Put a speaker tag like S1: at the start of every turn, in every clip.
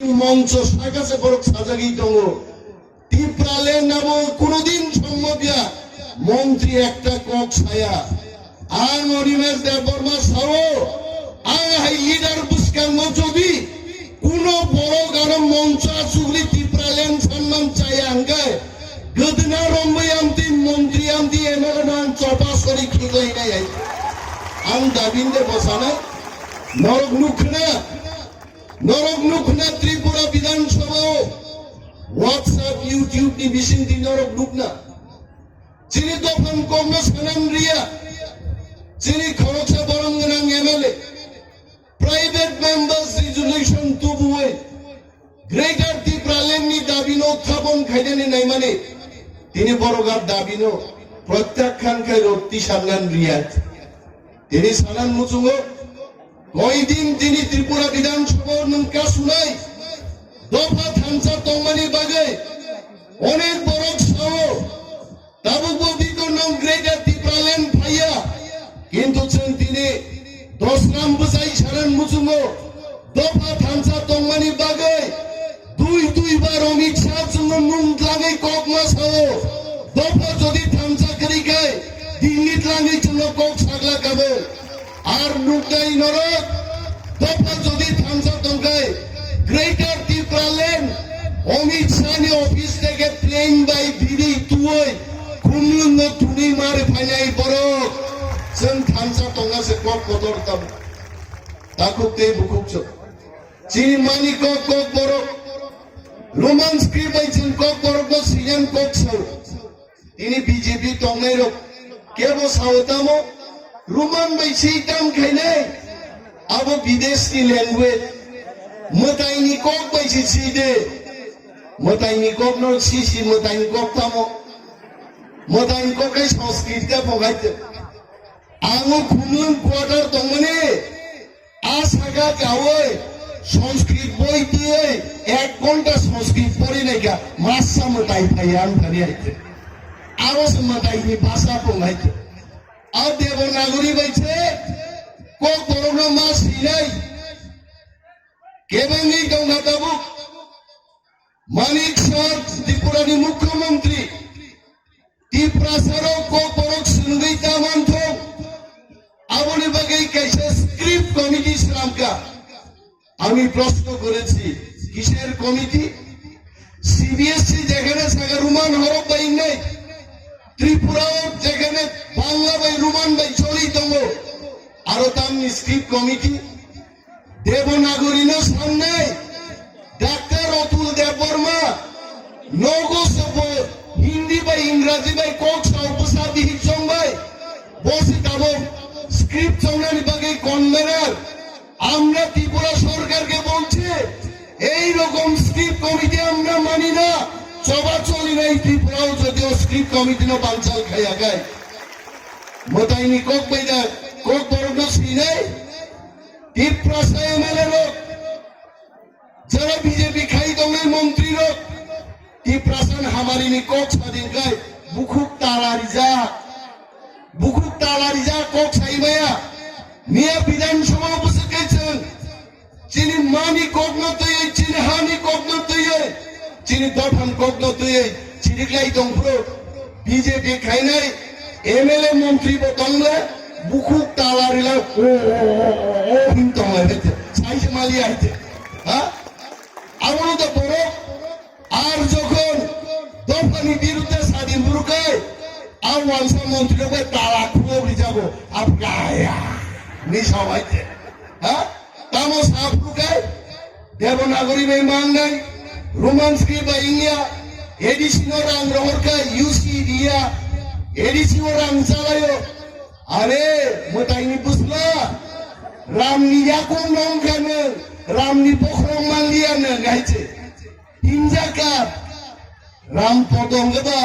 S1: মঞ্চ সাকাছে বড় সাজাগি দङ টিপ্রালে নাম কোনদিন সম্ভবিয়া মন্ত্রী একটা কক ছায়া আং অনিমেষ দেব বর্মা সাও আং হাই লিডার বুসকাং যদি কোন বড় গান মঞ্চ আসুগলি টিপ্রালেন সম্মান চাই আঙ্গায় গদনা রম্বই আমতি মন্ত্রী আমতি এমএলএ নাম চপা সরি খিগলাই নাই আং দাবিন্দে বসানা নরক নুখনা ত্রিপুরা বিধানসভা WhatsApp YouTube ni bising di norok nukna chini dofan kongres kanam ria chini khoroksa borangnang MLA private members resolution tubuwe greater Tipralen ni dabino uত্থাপন খাইদেনি নাই মানে তিনি বড়গার দাবিনো প্রত্যাখ্যান খাই রত্তি সামনান রিয়াত তিনি সানান মুচুঙ্গ কয়দিন তিনি ত্রিপুরা বিধানসভার নঙ্কা শুনাই দফা থানসা তংমানি বাগে অনেক বড় সাও তাবুক বিকর্ণম গ্রেটার টিপ্রালেন ভাইয়া কিন্তু তিনি 10 নাম বসাই সারান মুচুঙ্গ দফা থানসা তংমানি বাগে দুইবার অমিত শাহ জন্য নুন লাগে কক মাসাও দফা যদি থানসা করি গায় দিল্লিত লাগে জন্য কক সাগলা কাবে আর নুকাই নরক দফা যদি থানসা তংকায় গ্রেটার টিপ্রালেন অমিত শাহনি অফিস থেকে প্লেন বাই ভিড়ি তুই খুমলুঙ্গ তুনি মারে ফাইনাই বড় जों থানসা তংগাছে কক কদরতাম তাকুতে বুকুকছ চিনি মানি কক কক বড় রোমান্স ক্রিবাইছেন কক বড় ক সিজন কক সাউ তিনি বিজেপি তংনাই রক কেবো সাউতামো রোমান বাই সেইতাম খাইনে আবো বিদেশি ল্যাঙ্গুয়েজ মতাইনি কক বাইছে সিদে মতাইনি কক নর সিসি মতাইনি কক তামো মতাইনি কক কাই সংস্কৃতটা পগাইতে আঙো খুমলুম কোয়ার্টার তংমনে আসাগা গাওয়ে সংস্কৃত বই দিয়ে 1 ঘন্টা সংস্কৃত পড়ি নাইকা মাসা মতাই ফাইয়ান ধরে আইতে আরো মতাইনি ভাষা পগাইতে আর দেবনাগরী বাইছে কক করোনা মাস হিলাই কেবেঙ্গি গঙ্গা তাবুক মানিক শাহ ত্রিপুরানি মুখ্যমন্ত্রী ত্রিপ্রাসারও কক বড় সুনগই তামান্থ আবনি বাগেই কাইছে স্ক্রিপ্ট কমিটি শ্রামকা আমি প্রশ্ন করেছি কিসের কমিটি সিবিএসসি যেখানে সাগা রুমান হরফ বাই নেই ত্রিপুরাও যেখানে বাংলা বাই রুমান বাই চলি দङ আরো তামনি স্ক্রিপ্ট কমিটি দেবনাগরীর সামনে ডাক্তার অতুল দেববর্মা নগো হিন্দি বাই ইংরাজি বাই কক সাউপসাদি হিচং বাই বসে তাবো স্ক্রিপ্ট সংগ্রামী বাগে কনভেনার আমরা ত্রিপুরা সরকারকে বলছি এই রকম স্ক্রিপ্ট কমিটি আমরা মানি না সবা চলি নাই ত্রিপুরাও যদিও স্ক্রিপ্ট কমিটি না বাঞ্চাল খাইয়া গায় মতাইনি কক বাইদা কক বড় সিনাই ত্রিপ্রাসা এমএলএ লোক যারা বিজেপি খাই দঙে মন্ত্রী লোক ত্রিপ্রাসান হামারিনি কক স্বাধীন গায় বুকুক তালারিজা কক সাইবায়া মিয়া বিধানসভা উপস্থিত চিনি মানি কক নতয়ে চিনি হানি কক নতয়ে চিনি দফান কক নতয়ে চিরিকলাই দংপ্রো বিজেপি খাইনাই এমএলএ মন্ত্রী বতংলে বুকুক তালারিলা ও হিন্তং হইতে সাইছে মালি আইতে হ্যাঁ আমনো তো বড় আর যখন দফানি বিরুদ্ধে স্বাধীন বুরুকায় আর ওয়ানসা মন্ত্রী হবে তালা খুবই যাবো আফগায়া নি সবাইতে হ্যাঁ তামো সাপ বুরুকায় দেবনাগরী বাই মাংনাই রোমান্স কি বাই ইংয়া এডিসিনো রাং রহরকা ইউসি দিয়া এডিসিনো রাং চালায়ো আরে মতাইনি বুঝলা রামনি ইয়াকুম নংখানে রামনি পখরং মানলিয়ানে গাইছে হিনজাকা রাম পদংগবা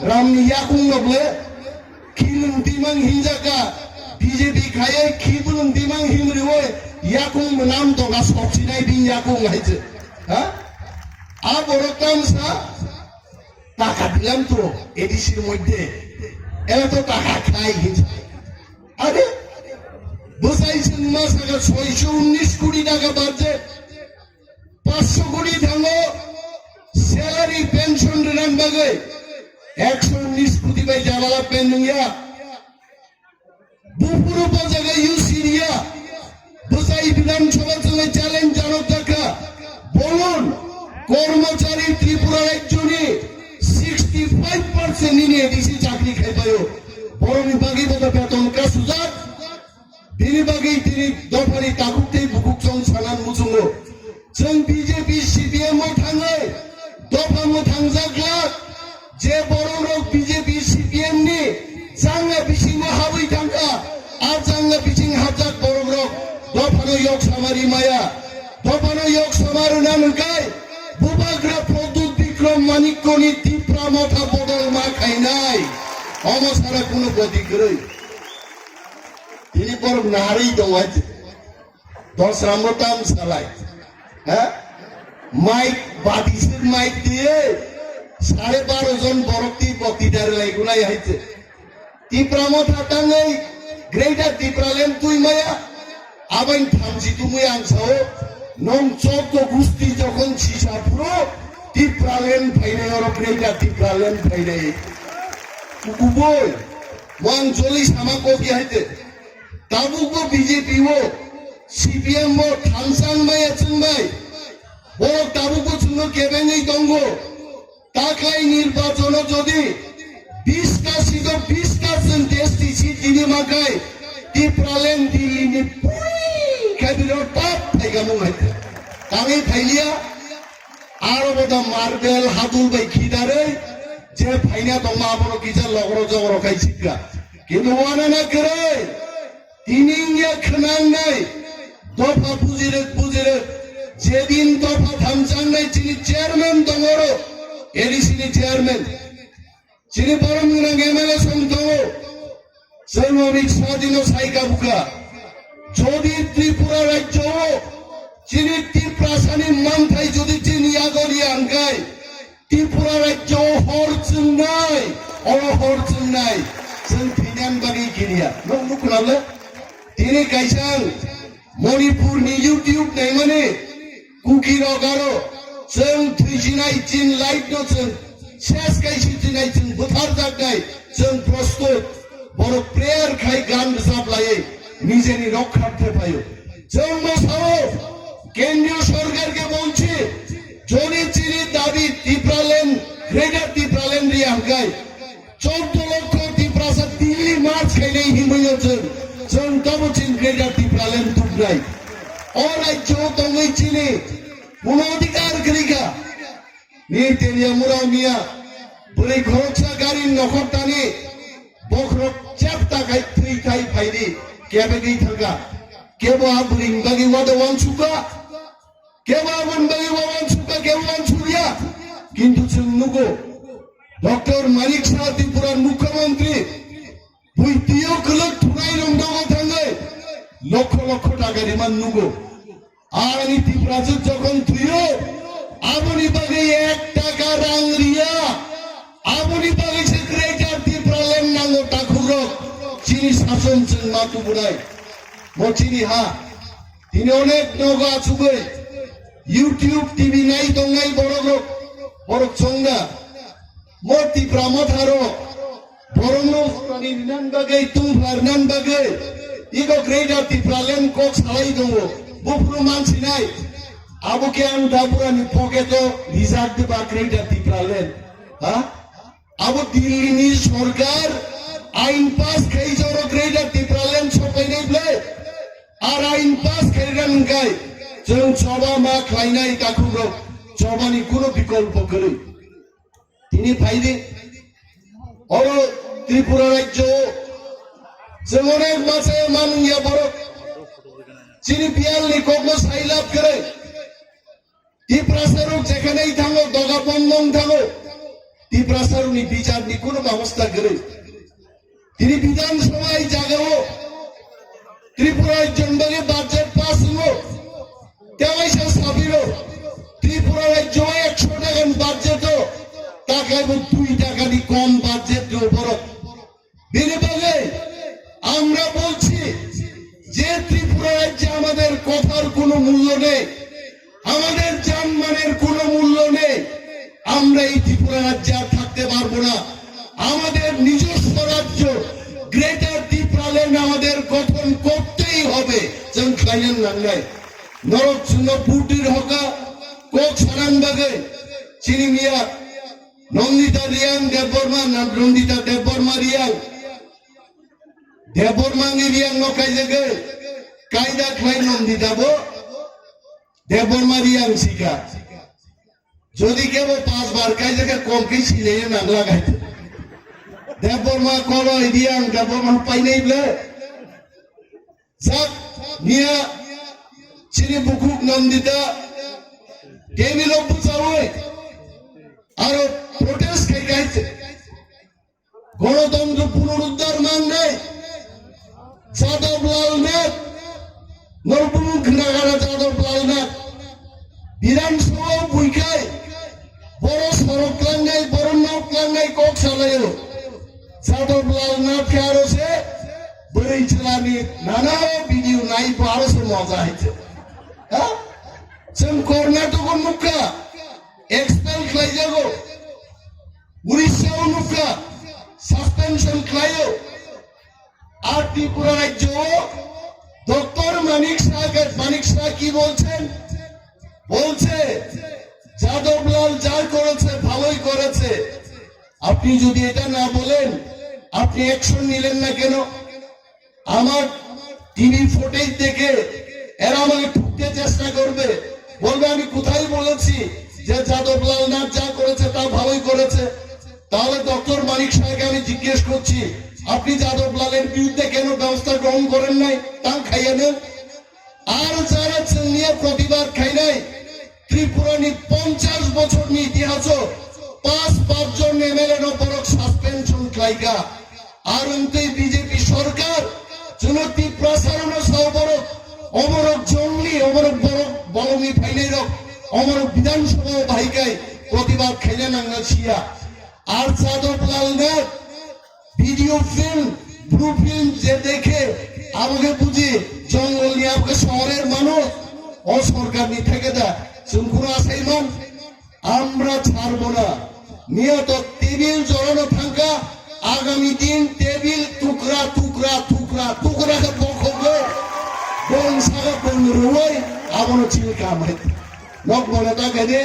S1: রামনি ইয়াকুম নবলে খিলুং দিমাং হিনজাকা বিজেপি খায়ে খিবুলুং দিমাং হিমরিওয়ে ইয়াকুম নাম তো গাছ পছিনাই দিন ইয়াকুম গাইছে হ্যাঁ আ বড় কামসা টাকা দিলাম তো এডিসির মধ্যে এত টাকা খাই হিনজা আরে বসাইছেন মাস 619 কোটি টাকা বাজেট 500 কোটি থাঙ্গো স্যালারি পেনশন রেনান বাগে 119 কোটি বাই জামালা পেনুয়া বুপুর উপজায়গা ইউসিরিয়া বুসাই বিধানসভা চলে চ্যালেঞ্জ জানো টাকা বলুন কর্মচারী ত্রিপুরা রাজ্যে 65% নিয়ে এডিসি চাকরি খাইবায়ো বড় বিভাগী মতো বেতন কাসুজাত বিনিবাগী তিনি দফারি তাকুকতে বুকুক সং সানান মুসুঙ্গো जों বিজেপি সিপিএম थाङो दफा थांजाग्ला जे बर' रक बिजेपि सिपिएम नि जांगा बिसिं हाबै थांगा आ जांगा बिसिं हाजाक बर' रक दफानो yok सामारि माया दफानो yok सामारुना नुकाय बुबाग्रा प्रदुत बिक्रम मानिकनि टिप्रा मथा बदल मा खायनाय अमसारा कुनो गति गरै তিনি পর নারী দওয়াজ 10 রামতাম সালাই হ্যাঁ মাইক বাদিসের মাইক দিয়ে 12.5 জন বরকতি বক্তৃতার লাইগুলাই হইছে টিপ্রামত হাতাঙ্গই গ্রেটার টিপ্রালেন তুই মায়া আবাইন থামজি তুমি আনসাও নং চক গুস্তি যখন সিসা পুরো টিপ্রালেন ফাইনে আর গ্রেটার টিপ্রালেন ফাইনে কুকুবই ওয়ান চলি সামাকো কি হইছে তাবুকো বিজেপি ও সিপিএম ও থানসাং মায়া চুংবাই ও তাবুকো চুনো কেবেঙ্গই দঙ্গো তাকাই নির্বাচন যদি 20% এসটিসি তিনি মাকাই টিপ্রালেন দিল্লি খাবিরো টপ থাইগামু হাইতে কামি ফাইলিয়া আরো বদা মার্বেল হাদুল বাই খিদারে যে ফাইনা দমা বড় কিজা লগর জগর খাইছিকা কিন্তু ওয়ানা না করে তিনিঙ্গা খনাং নাই দফা বুজিরে যেদিন দফা থামচাং নাই তিনি চেয়ারম্যান দঙ্গর এডিসিনি চেয়ারম্যান যিনি বরমুনা এমএলএ সন্তঙ্গ সর্বমিক স্বাধীন সাইকা বুকা যদি ত্রিপুরা রাজ্য যিনি ত্রিপ্রাসানি মানথাই যদি তিনি আগলি আনগাই ত্রিপুরা রাজ্য হরচুং নাই অহরচুং নাই जों फिनान बागै गिरिया नों नुखुनाले তিনি কাইসাং মণিপুরনি ইউটিউব নাই মানে কুকি রগারো जों थैजिनाय जिन लाइट नो जों শেষ কাইসি দিনাই जों बुथार जागनाय जों प्रस्तुत বড় প্রেয়ার খাই গান রজাব লায়ে নিজেনি রক্ষার্থে পায়ো जों মসাও কেন্দ্রীয় সরকারকে বলছি যদি চিনি দাবি টিপ্রালেন গ্রেটার টিপ্রালেন রিয়াঙ্গাই 14 লক্ষ টিপ্রাসা দিল্লি মার্চ খাইলে হিময় जों তবচিন গ্রেটার টিপ্রালেন তুগরাই और রাজ্য তঙ্গই চিনি কোন অধিকার করিকা নিতেনিয়া মুরাও মিয়া বলে খরচা গাড়ি নখরতানি বখরক চাপটা গাই থই থাই ফাইদি কেবে গই থাকা কেবো আবরিং বাগি ওয়াদা ওয়ান সুকা কেবো আবন বাগি ওয়ান সুকা কেবো ওয়ান সুরিয়া কিন্তু जों নুগো ডক্টর মানিক শাহ ত্রিপুরার মুখ্যমন্ত্রী বুইতিও কলক থুনাই রংদাও থাঙ্গে লক্ষ লক্ষ টাকা রিমান নুগো আর আমি ত্রিপুরাজ যখন তুইও আবনি বাগে 1 টাকা রাং রিয়া আবনি বাগে সে গ্রেটার ত্রিপুরালেন নাঙ্গো টাকুরক চিনি শাসন जों মাতু বুড়াই মচিনি হা তিনি অনেক নগা চুগৈ ইউটিউব টিভি নাই দঙ্গাই বড় চংনা মতি প্রামথারো বরমো রানি নান বাগে তুমফার নান বাগে ইগো গ্রেটার ত্রিপুরালেন কক সালাই দঙ্গো বুপুরো মানসি নাই আবুকে আন্ধাপুরানি পকেটো রিজার্ভ দিবা গ্রেটার ত্রিপুরালেন হ্যাঁ আবু দিল্লিনি সরকার আইন পাস খাই জড়ো গ্রেটার ত্রিপুরালেন সবাই নেই আর আইন পাস খাইরান গাই जों সবা মা খাইনাই তাকুরো সবানি কোনো বিকল্প করে তিনি ফাইদে और ত্রিপুরা রাজ্য जों অনেক মাসে মানুয়া বড় যিনি বিয়ালনি কগ্ন সাইলাভ করে ত্রিপ্রাসারক যেখানেই থাকো দগা বন্ধন থাকো ত্রিপ্রাসারনি বিচারনি কোনো ব্যবস্থা করে তিনি বিধানসভায় জাগাও ত্রিপুরার জন্মে বাজেট পাস হলো তেমাইশা সাবিরো ত্রিপুরা রাজ্য 100 টাকা বাজেট টাকা 2 টাকা দি কম বাজেট উপর বিনিময়ে আমরা বলছি যে ত্রিপুরা রাজ্যে আমাদের কথার কোনো মূল্য নেই আমাদের জান রাজ্যে আর থাকতে পারবো না। আমাদের নিজস্ব রাজ্য গ্রেটার ত্রিপুরাল্যান্ড আমাদের গঠন করতেই হবে। যেন খাইলেন নাঙ্গাই নরক শূন্য পুটির হকা কোক সারানবাগে চিনি মিয়া নন্দিতা রিয়াং দেববর্মা নন্দিতা দেববর্মা রিয়াং দেববর্মাঙ্গি রিয়াং নকাই জাগে কায়দা খাই নন্দিতা বো দেববর্মা রিয়াং শিখা যদি কেউ 5 বার কাই জায়গা কমকে ছিলে না লাগাইতে দেববর্মা কল রিয়াং দেববর্মা পাই নাই বলে যাক মিয়া চিনি বুকুক নন্দিতা টেবিল বুঝাওই আরো প্রোটেস্ট খাইছে গণতন্ত্র পুনরুদ্ধার মানবে যাদবলাল নাথ নরপুর ঘিরাগাড়া যাদবলাল নাথ বিধানসভা বইখায় বড় সড়ক লাঙ্গাই বড় নৌক লাঙ্গাই কক চালাইল যাদবলাল নাথকে আরো সে বই চালানি নানা ভিডিও নাই আরো সে মজা হয়েছে হ্যাঁ কর্ণাটক মুখা এক্সপেল খাই যাবো উড়িষ্যা মুখা সাসপেনশন খাইও আর ত্রিপুরা রাজ্য ডক্টর মানিক শাহ কি বলছেন বলছে যাদবলাল যা করেছে ভালোই করেছে। আপনি যদি এটা না বলেন আপনি অ্যাকশন নিলেন না কেন? আমার টিভি ফুটেজ দেখে এরা আমাকে ঠুকতে চেষ্টা করবে, বলবে আমি কোথায় বলেছি যে যাদবলাল নাথ যা করেছে তা ভালোই করেছে। তাহলে ডক্টর মানিক শাহকে আমি জিজ্ঞেস করছি আপনি যাদবলালের বিরুদ্ধে কেন ব্যবস্থা গ্রহণ করেন নাই? তাও খাইয়ে নেন। আর যারা নিয়ে প্রতিবাদ খাই নাই ত্রিপুরা 50 বছর ইতিহাস 5 জন এমএলএ নপরক সাসপেনশন খাইকা আর বিজেপি সরকার চুনতি প্রসারণ সহবর অমরক জঙ্গলি অমরক বড় বলমি ফাইনাই রক অমরক বিধানসভা ভাইকাই প্রতিবাদ খাইলে নাঙ্গা ছিয়া। আর যাদবলাল Nath video film blue film যে দেখে আমাকে বুঝি জঙ্গল নিয়ে আমাকে শহরের মানুষ ও সরকার নিয়ে থেকে দেয় কোনো আশাই মান আমরা ছাড়বো না। নিয়ত টেবিল জড়ানো থাকা আগামী দিন টেবিল টুকরা টুকরা টুকরা টুকরাকে পক্ষে বন সাগা বন রুই আমার চিলকা আমার নক মনে থাকে যে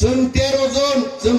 S1: 13 জন